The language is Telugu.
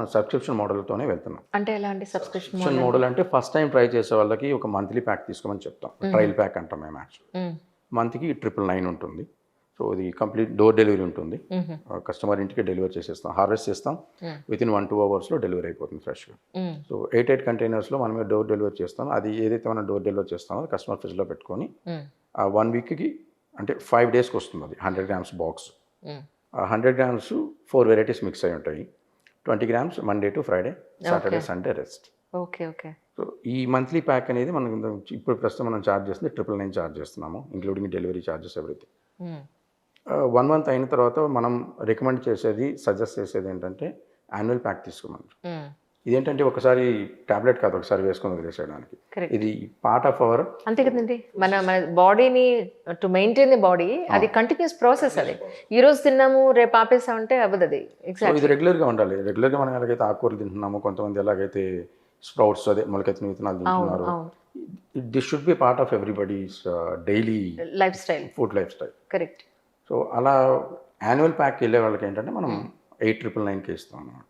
మనం సబ్స్క్రిప్షన్ మోడల్తోనే వెళ్తున్నాం. అంటే ఎలాంటి సబ్స్క్రిప్షన్ సబ్స్క్రిప్షన్ మోడల్ అంటే ఫస్ట్ టైం ట్రై చేసే వాళ్ళకి ఒక మంత్లీ ప్యాక్ తీసుకోమని చెప్తాం. ట్రయల్ ప్యాక్ అంటాం మేము యాక్చువల్లీ. మంత్కి 999 ఉంటుంది. సో ఇది కంప్లీట్ డోర్ డెలివరీ ఉంటుంది. కస్టమర్ ఇంటికి డెలివరీ చేసేస్తాం, హార్వెస్ట్ చేస్తాం, వితిన్ 1-2 అవర్స్లో డెలివరీ అయిపోతుంది ఫ్రెష్గా. సో 8 కంటైనర్స్లో మనమే డోర్ డెలివరీ చేస్తాం. అది ఏదైతే మనం డోర్ డెలివరీ చేస్తామో కస్టమర్ ఫ్రిడ్జ్లో పెట్టుకొని 1 వీక్కి అంటే 5 డేస్కి వస్తుంది. అది 100 grams box. 100 grams 4 varieties mix అయి ఉంటాయి. 20 grams Monday to Friday, Saturday Sunday rest. Okay okay. So ఈ మంత్లీ ప్యాక్ అనేది మనం ఇప్పుడు ప్రస్తుతం మనం ఛార్జ్ చేస్తుంది 999 ఛార్జ్ చేస్తున్నాము, including delivery charges everything. 1 month అయిన తర్వాత మనం రికమెండ్ చేసేది, సజెస్ట్ చేసేది ఏంటంటే యాన్యువల్ ప్యాక్ తీసుకోమని. ఇదేంటంటే ఒకసారి టాబ్లెట్ కాదు, ఒకసారి వేసుకొని వదిలేసేయడానికి. ఇది పార్ట్ ఆఫ్ అవర్. అంతే కదండి, మన మన బాడీని టు మెయింటైన్ ది బాడీ, అది కంటిన్యూస్ ప్రాసెస్. అది ఈ రోజు తిన్నాము రేపు ఆపేసామంటే అవ్వదు అది. ఇది రెగ్యులర్గా ఉండాలి. రెగ్యులర్గా మనం ఎలాగైతే ఆకుకూరలు తింటున్నామో, కొంతమంది ఎలాగైతే స్ప్రౌట్స్ అదే మొలకెత్తిన విత్తనాలు తింటున్నారు, this should be part of everybody's daily life style, food life style. Correct. So అలా యాన్యువల్ ప్యాక్ వెళ్ళే వాళ్ళకి ఏంటంటే మనం 8,999కి ఇస్తాం అన్నమాట.